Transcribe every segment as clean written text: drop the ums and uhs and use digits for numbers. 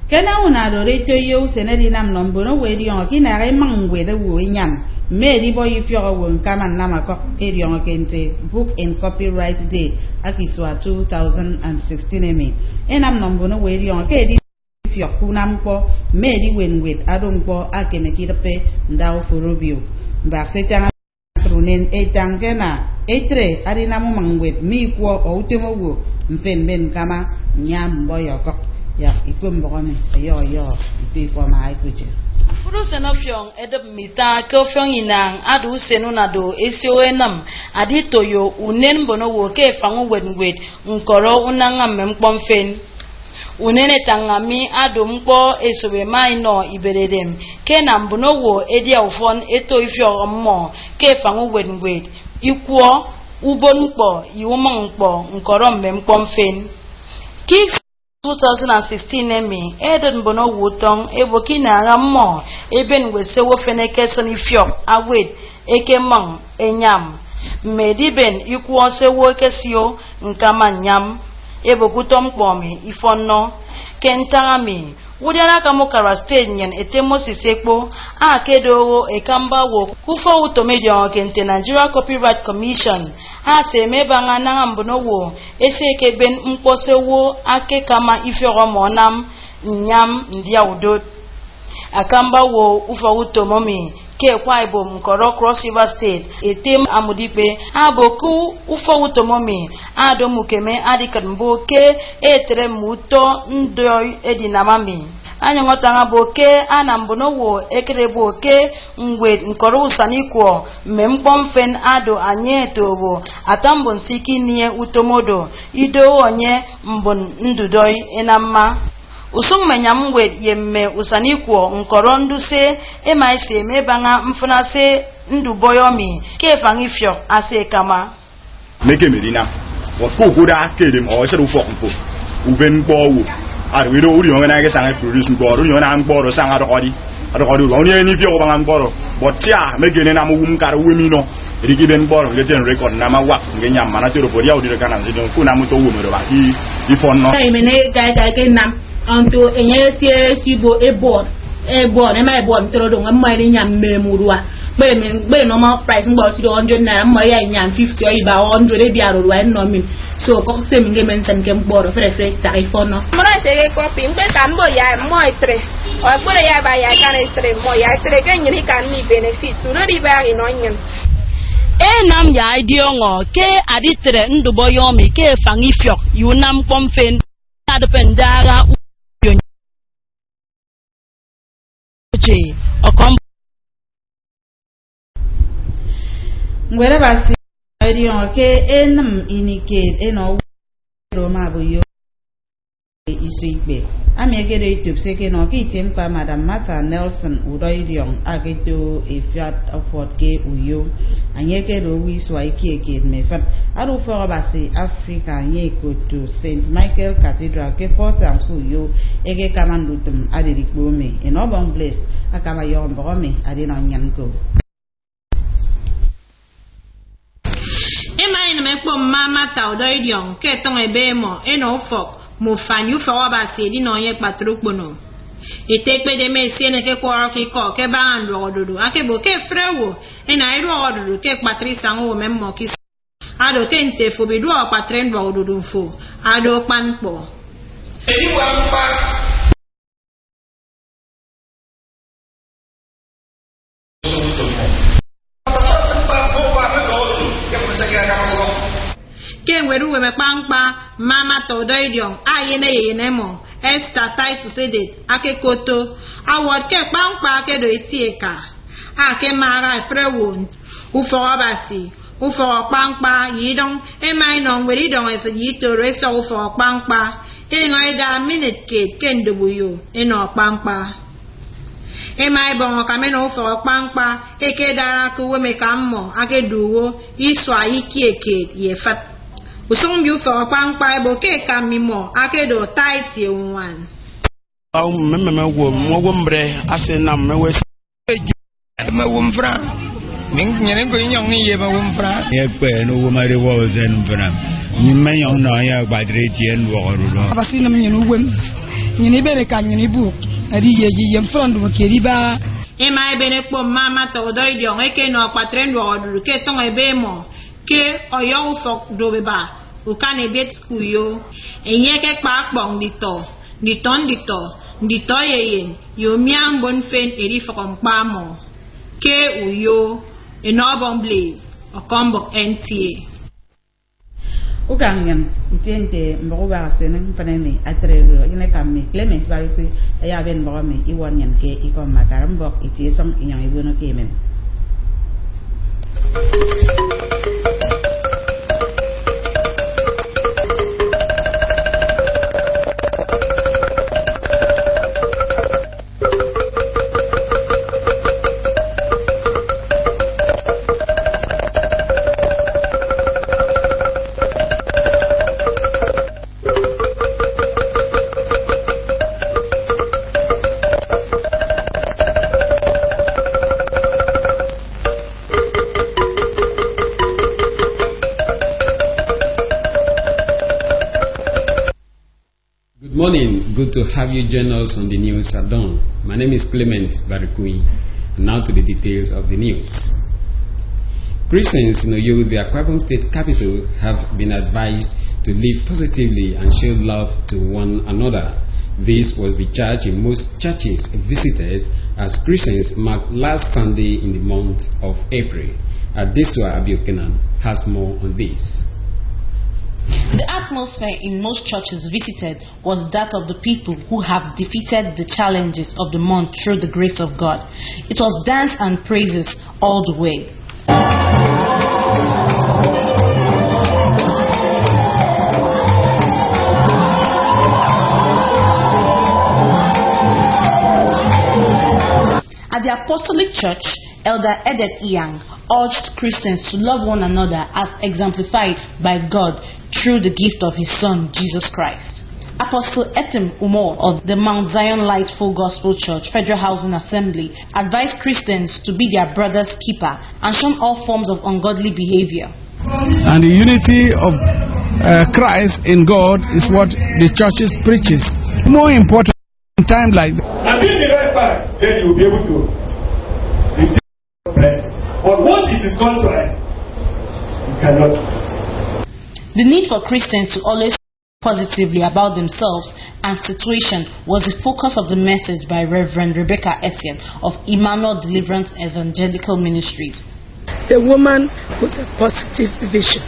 Kena una do reto yo senedi nam nombono wedion kina re mangwe de wo nyam meri boy fiora won kama nama ko edion kente book and copyright day akiswa 2016 emi enam nombono wedion ke di fiokuna mpo meri wenwet adonpo akemekirape ndao forobio ba setanga trunen etangena etre arina mo mangwet mi kwa outemowo mpenben kama nyam boyoko ya ikumbogone ayo ite kwa mai kuje Furu senofyong edep mita kofyong inang adu senunado esioenam aditoyo unen bono wo ke fangu wedwed nkoro unanga mempomfen unene tangami adu mpo esobe maino iberedem ke na mbono wo edia ufon eto ifyo ommo ke fangu wedwed ikuo ubonpo iwomangpo nkoro mempomfen Kicks 2016 emi eden bono wutong ebokina ngammo eben wesewo feneke sanifyo awed ekemang enyam mediben ikuo sewo kesio nkama nyam ebokutom kpomi ifonno kentangami wudiana kamukara stage nyen etemo sisekpo akedowo ekamba wo kufo utomedio kente Nigeria Copyright Commission se mebanga na mbono wo eseke ben mposewo ake kama ifyoro monam nyam ndia udot akamba wo ufa utomomi ke kwa ibo mkoro Cross River State etem amudipe aboku ufa utomomi ado mukeme adikanbo ke etre muto ndoy edinamami anya ngotanga boke ana mbono wo ekerebo ke ngwe nkoro usanikwo mmempomfen ado anye tobo atambo nsiki niye utomodo ido onye mbon ndudoy enamma usung menyamwe yemme usanikwo nkoro nduse emaise mebanga mfunase nduboyomi ke fangifyo ase kama meke medina wakukuda kedem o seru fokmpo uben bowo we do uri ngana ke sanga produce ngoro uri ngana ngoro sanga rokodi oni ni fio banga ngoro botia megene na mugum kar wemino rigi ben boro ngeten record na mawa ngenya mana tero bodia udi kana nzido kuna muto wumero ba i fonno ay mene ga ke nam anto enye tie sibo e board e mai board tero do ngam mai nyam memurwa be no ma price ngbo si do 100 naira mo ya nyam 50 o iba 100 e biaro wa no min so ko se mi ngemen tan kem boro fere tarifono mona se ko pimbe kan bo ya mo itre o gbore ya ba ya kan itre mo ya itre ke nyiri kan ni benefit no di ba ri no nyen nam ya idiongo ke aditre ndubo yomi ke fangifyo yunam pomfen adependara uje okom ngwere basi edion ke enam inike eno roma boyo isigbe amiegere itupseke no ki tempa madam Martha Nelson udoidion ageto efiat afford ke uyo anyeke do wi so ikeke mefat adu for basi Africa nyeko to St Michael Cathedral ke portam uyo ege kamandutum adirikbo me enobon bless akaba yo mbome adina nyanko emain mekpo mama ta odoidion ke ton ebemo eno fok mo fanyu fo ba se di no ye patrokpono etekpe de me siene ke kworo ki ko ke ba andu ododo akebo ke frewo ena iru ododo ke patrisa ngo memmo ki ado kente fo be do patren do ododo fo ado panpo Kenweru we mekpamkpa mama todoidion ayene yeyenemo Esther Titus Sedet akekoto award ke kpamkpa akedo etieka ake mara frewo ufobasi ufo kpamkpa yidon emaino nwere don eso yitoro eso ufo kpamkpa ida minute kendo buyo eno kpamkpa emai bon kameno ufo kpamkpa eke dara kuwe mekammo akeduwo iswa ikieke yefat usumbi ufo kpamkpa ebo ke kamimo akedo tight one au meme wo mbre asena mewe mfra min nyene ko nyong ni ye mfra ye pe no wo mari wo zen mfra ni men nyong no ya gbadre tien wo ro abasi na men nyene wo nyini bere ka nyini bu ari yeji yem frondo keriba e mai bene kpo mama to do idion e ke no patre ndo oduru ke ton ebe mo ke oyo ufok do beba u kan e bet school yo enye ke pa kpong dito yeyen yo miang bon fen eri fokom pa mo ke uyo enobon blaze okombo NTA ugangen itente mbogo ba senen panene atrero ine kammi Clement barikui ya ben mbogo me iwon yan ke ikom makaram bok itie song inyang ibuno ke mem. Good to have you join us on the news at dawn. My name is Clement Barikui. And now to the details of the news. Christians in Oyo, the Akwa Ibom State capital, have been advised to live positively and show love to one another. This was the charge in most churches visited as Christians marked last Sunday in the month of April. Adesua Abiokenan has more on this. The atmosphere in most churches visited was that of the people who have defeated the challenges of the month through the grace of God. It was dance and praises all the way. At the Apostolic Church, Elder Edet Iyang urged Christians to love one another as exemplified by God through the gift of His Son, Jesus Christ. Apostle Etim Umor of the Mount Zion Light Full Gospel Church, Federal Housing Assembly, advised Christians to be their brother's keeper and shun all forms of ungodly behavior. And the unity of Christ in God is what the churches preaches. More important in time like that. And being the right part, then you will be able to receive blessing. But what is his contrary? You cannot. The need for Christians to always think positively about themselves and situation was the focus of the message by Reverend Rebecca Essien of Emmanuel Deliverance Evangelical Ministries. The woman with a positive vision.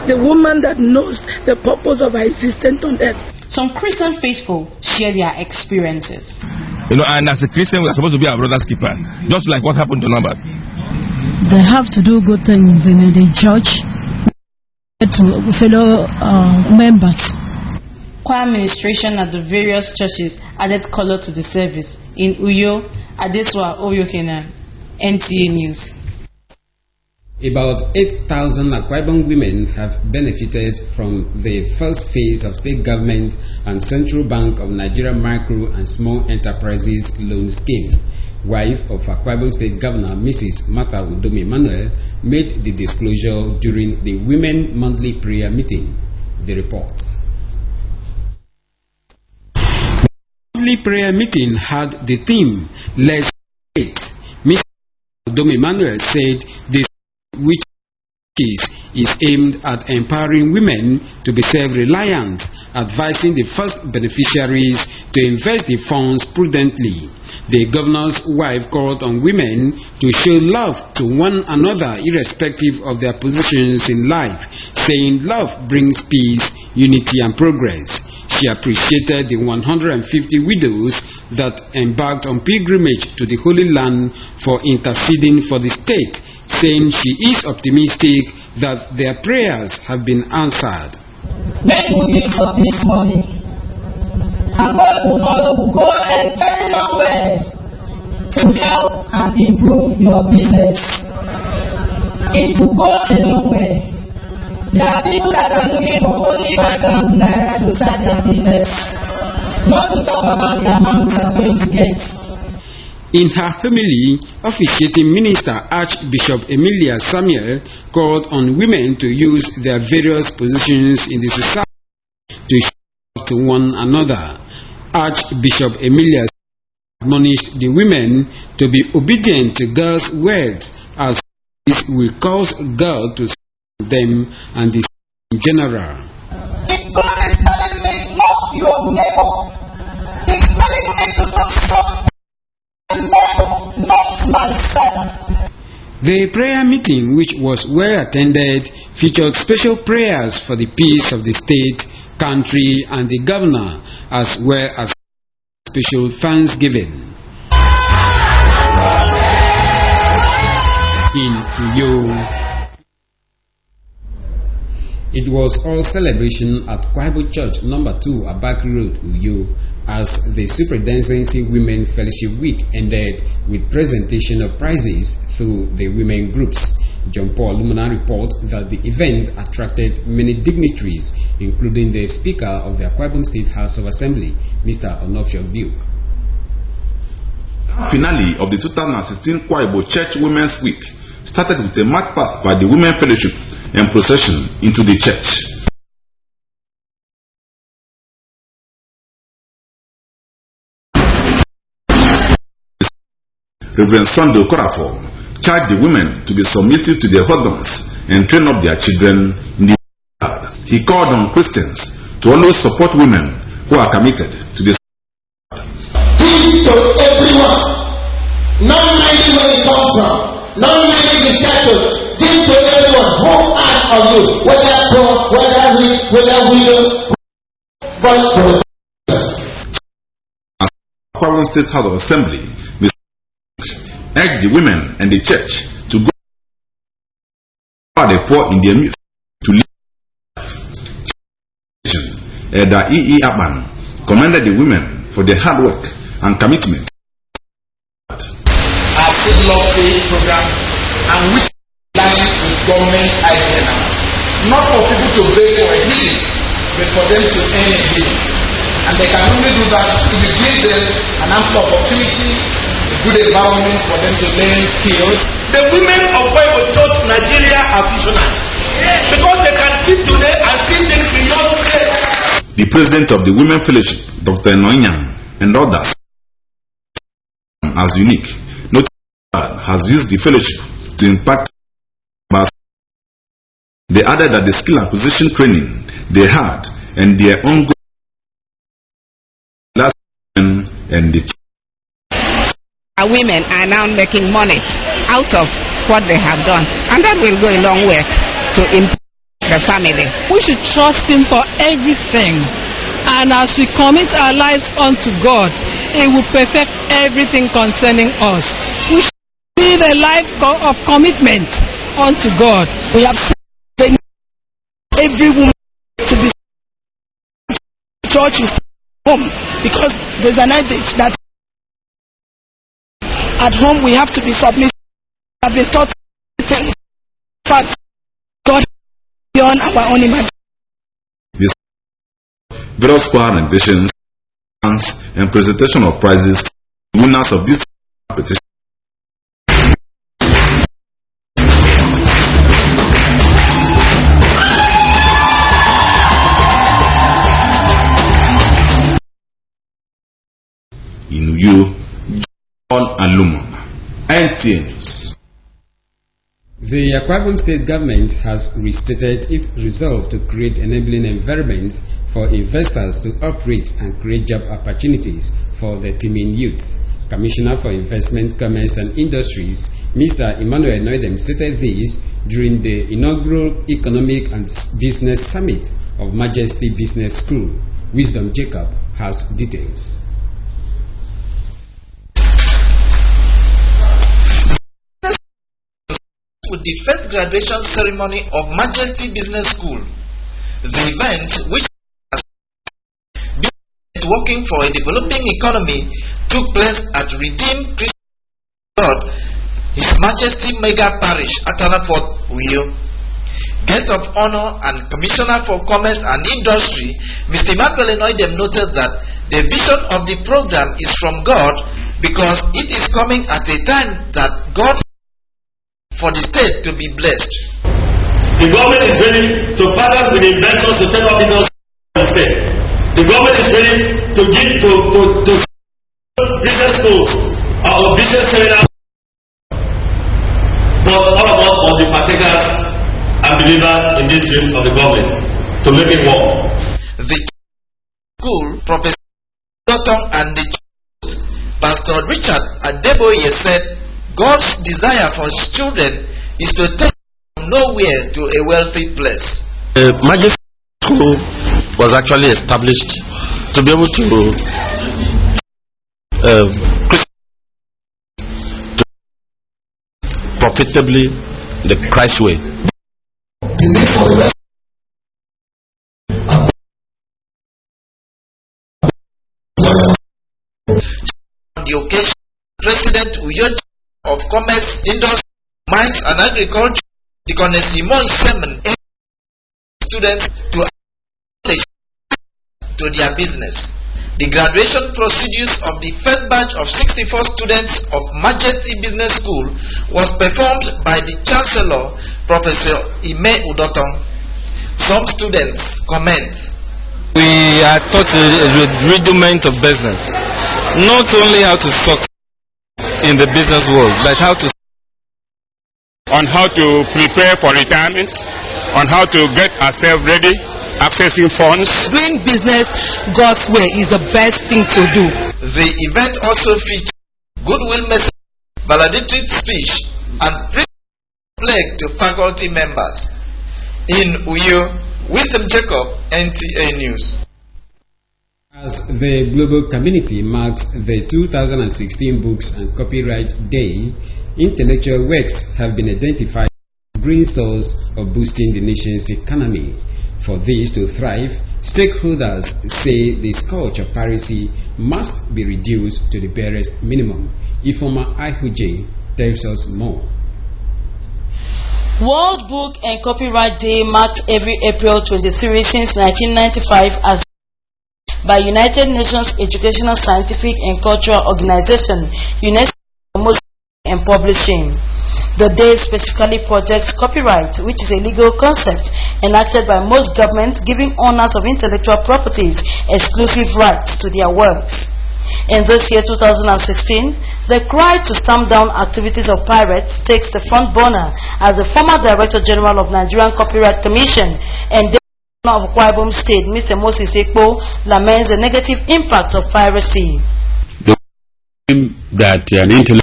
The woman that knows the purpose of her existence on earth. Some Christian faithful share their experiences. You know, and as a Christian, we are supposed to be our brother's keeper, just like what happened to Nabal. They have to do good things in the church to fellow members. Choir administration at the various churches added color to the service. In Uyo, Adeswa Oyokena, NTA News. About 8,000 Akwa Ibom women have benefited from the first phase of state government and Central Bank of Nigeria Micro and Small Enterprises Loan Scheme. Wife of Akwa Ibom State Governor Mrs. Martha Udome Emmanuel made the disclosure during the Women Monthly Prayer Meeting. The report. The monthly prayer meeting had the theme Let's Faith. Mrs. Udome Emmanuel said this, which is aimed at empowering women to be self-reliant, advising the first beneficiaries to invest the funds prudently. The governor's wife called on women to show love to one another irrespective of their positions in life, saying love brings peace, unity and progress. She appreciated the 150 widows that embarked on pilgrimage to the Holy Land for interceding for the state, saying she is optimistic that their prayers have been answered. Make use of this money, and God will go a very long way to help and improve your business. It will go a long way. There are people that are looking for only 5,000 naira to start their business, not to talk about the amounts they are going to get. In her homily, officiating minister Archbishop Emilia Samuel called on women to use their various positions in the society to show love to one another. Archbishop Emilius admonished the women to be obedient to God's words, as this will cause God to save them and the in general. If God is telling me, love your neighbor, He's telling me to love my neighbor, not myself. The prayer meeting, which was well attended, featured special prayers for the peace of the state, country, and the governor, as well as special thanksgiving. In Uyo, it was all celebration at Bible Church number 2 Abak Road, Uyo, as the Superintendency Women Fellowship Week ended with presentation of prizes through the women groups. John Paul Lumina reports that the event attracted many dignitaries, including the Speaker of the Akwa Ibom State House of Assembly, Mr. Onofio Duke. Finale of the 2016 Akwa Ibom Church Women's Week started with a march past by the Women Fellowship and procession into the church. Reverend Sunday Korafo charged the women to be submissive to their husbands and train up their children in the word. He called on Christians to always support women who are committed to this. Give to everyone, not minding where it comes from, not minding the status. Give to everyone who asks of you, whether poor, whether rich, whether widow, but for the Akwa Ibom State House of Assembly urged the women and the church to go the poor in their midst to live. Elder E.E. Aban commended the women for their hard work and commitment. Our state law-based programs and which line with government idea now. Not for people to beg for a healing, but for them to earn a healing. And they can only do that if you give them an ample opportunity, a good environment for them to learn skills. The women of Bible Church Nigeria are visionaries. Because they can sit today and see things beyond today. The president of the Women Fellowship, Dr. Noyang, and others, as unique, has used the fellowship to impact. They added that the skill acquisition training they had and their ongoing and the women are now making money out of what they have done, and that will go a long way to improve the family. We should trust Him for everything, and as we commit our lives unto God, He will perfect everything concerning us. We should live a life of commitment unto God. We have seen every woman to be church is home, because there's an adage that at home we have to be submissive. Have been taught things. But God beyond our own imagination. Various presentations and presentation of prizes, winners of this competition. In you, John and Lumon, NTA News. The Akwa Ibom State government has restated its resolve to create enabling environment for investors to operate and create job opportunities for the teeming youth. Commissioner for Investment, Commerce and Industries, Mr. Emmanuel Noidem, stated this during the inaugural Economic and Business Summit of Majesty Business School. Wisdom Jacob has details. With the first graduation ceremony of Majesty Business School, the event, which has been working for a developing economy, took place at Redeemed Christian God, His Majesty Mega Parish, Atanaport, Uyo. Guest of honor and Commissioner for Commerce and Industry, Mr. Emmanuel Noidem, noted that the vision of the program is from God because it is coming at a time that God for the state to be blessed. The government is ready to partner with investors to set up business in the state. The government is ready to business schools or business seminars, but all of us must be partakers and believers in these dreams of the government to make it work. The school, Professor Dotton and the Pastor Richard Adeboye said God's desire for his children is to take them from nowhere to a wealthy place. The Majesty School was actually established to be able to profitably the Christ way. On the occasion, President Uyo of Commerce, Industry, Mines and Agriculture, Deacon Simon Semen, students to their business. The graduation procedures of the first batch of 64 students of Majesty Business School was performed by the Chancellor, Professor Ime Udoton. Some students comment. We are taught the rudiment of business. Not only how to stock in the business world, but how to on how to prepare for retirement, on how to get ourselves ready, accessing funds. Doing business God's way is the best thing to do. The event also featured goodwill message, valedictory speech, and flag to faculty members. In Uyo, Wisdom Jacob, NTA News. As the global community marks the 2016 Books and Copyright Day, intellectual works have been identified as a green source of boosting the nation's economy. For this to thrive, stakeholders say the scourge of piracy must be reduced to the barest minimum. Ifoma Aihuj tells us more. World Book and Copyright Day marked every April 23 since 1995 as by United Nations Educational, Scientific and Cultural Organization, UNESCO and Publishing. The day specifically protects copyright, which is a legal concept enacted by most governments, giving owners of intellectual properties exclusive rights to their works. In this year 2016, the cry to stamp down activities of pirates takes the front burner as the former Director General of Nigerian Copyright Commission and of Akwa Ibom State, Mr. Moses Ekpo, laments the negative impact of piracy. The aim that an intellectual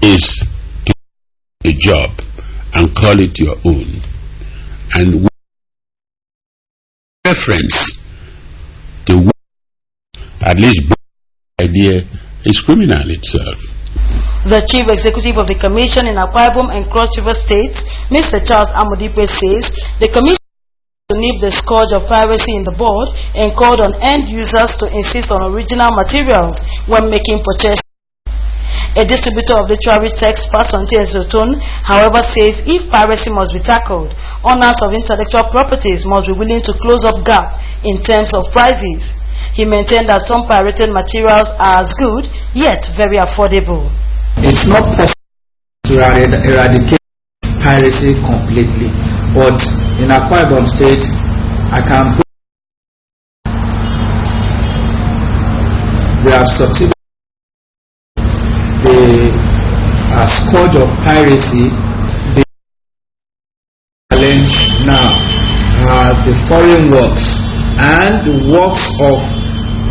is to do a job and call it your own, and reference the at least idea is criminal itself. The Chief Executive of the Commission in Akwa Ibom and Cross River States, Mr. Charles Amodipe, says the Commission to nip the scourge of piracy in the board and called on end users to insist on original materials when making purchases. A distributor of literary texts, Pasonte Zotun, however, says if piracy must be tackled, owners of intellectual properties must be willing to close up gap in terms of prices. He maintained that some pirated materials are as good, yet very affordable. It's not possible to eradicate piracy completely, but in Akwa Ibom State, I can put we have succeeded. The scourge of piracy, the challenge now are the foreign works and the works of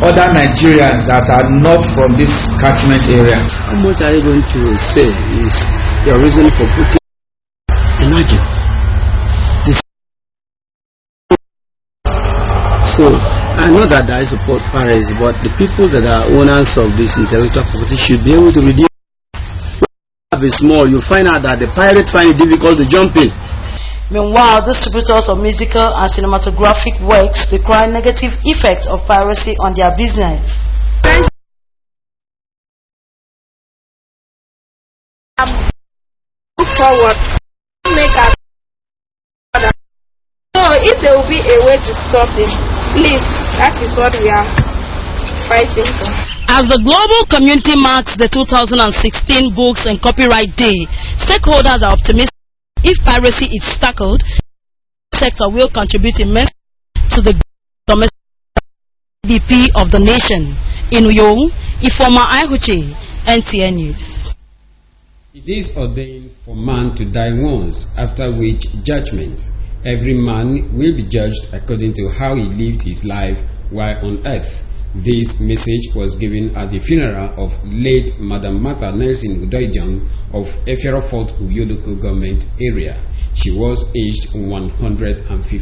other Nigerians that are not from this catchment area. How much are you going to say is your reason for putting? Imagine this. So I know that there is support piracy, but the people that are owners of this intellectual property should be able to redeem. If it's small, you find out that the pirate find it difficult to jump in. Meanwhile, distributors of musical and cinematographic works decry negative effect of piracy on their business. Look forward, make us. So, if there will be a way to stop it, please, that is what we are fighting for. As the global community marks the 2016 Books and Copyright Day, stakeholders are optimistic. If piracy is tackled, the sector will contribute immensely to the domestic DP of the nation. In Uyong, Ifoma Aihuchi, NTA News. It is ordained for man to die once, after which judgment. Every man will be judged according to how he lived his life while on earth. This message was given at the funeral of late Madam Martha Nelson Udoidian of Efierofort Uyodoko government area. She was aged 115.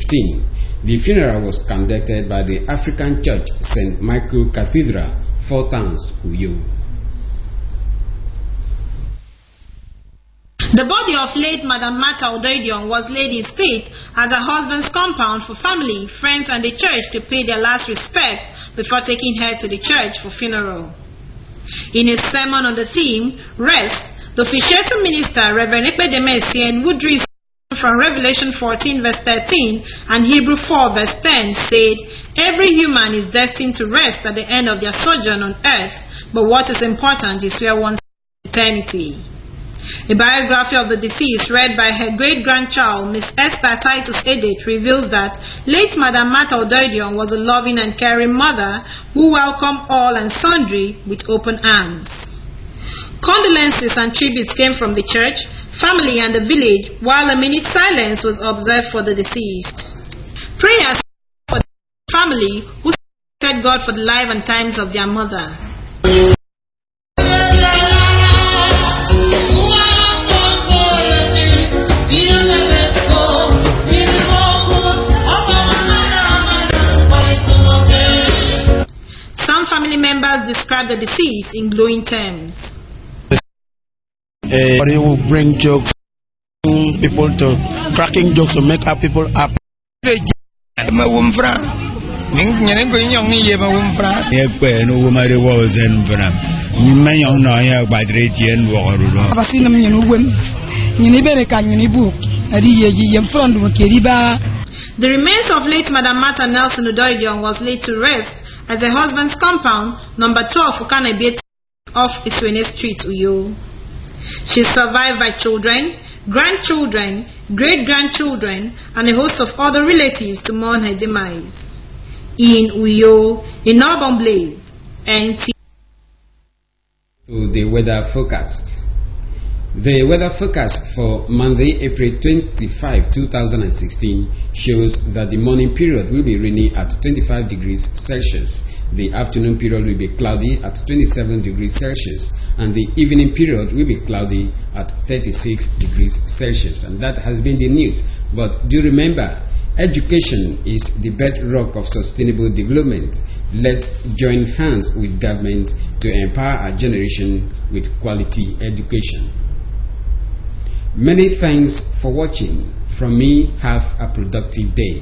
The funeral was conducted by the African Church St. Michael Cathedral, 4 Towns, Uyo. The body of late Madam Martha Udoidian was laid in state at her husband's compound for family, friends and the church to pay their last respect before taking her to the church for funeral. In his sermon on the theme, Rest, the officiating minister, Reverend Ekpedemesien, who drew from Revelation 14 verse 13 and Hebrew 4 verse 10 said, every human is destined to rest at the end of their sojourn on earth, but what is important is where one spends eternity. A biography of the deceased read by her great-grandchild, Miss Esther Titus Edith, reveals that late Madam Martha Udoidian was a loving and caring mother who welcomed all and sundry with open arms. Condolences and tributes came from the church, family and the village, while a minute silence was observed for the deceased. Prayers for the family who thanked God for the life and times of their mother. Some family members described the deceased in glowing terms. He will bring jokes, people to cracking jokes to make up people up. The remains of late Madam Martha Nelson Udoidian was laid to rest at her husband's compound, number 12 Ukanabet off Iswene Street, Uyo. She is survived by children, grandchildren, great-grandchildren, and a host of other relatives to mourn her demise. In Uyo, in Urban Blaze, NTA. To the weather forecast. The weather forecast for Monday, April 25, 2016 shows that the morning period will be rainy at 25 degrees Celsius. The afternoon period will be cloudy at 27 degrees Celsius. And the evening period will be cloudy at 36 degrees Celsius. And that has been the news. But do remember, education is the bedrock of sustainable development. Let's join hands with government to empower our generation with quality education. Many thanks for watching. From me, have a productive day.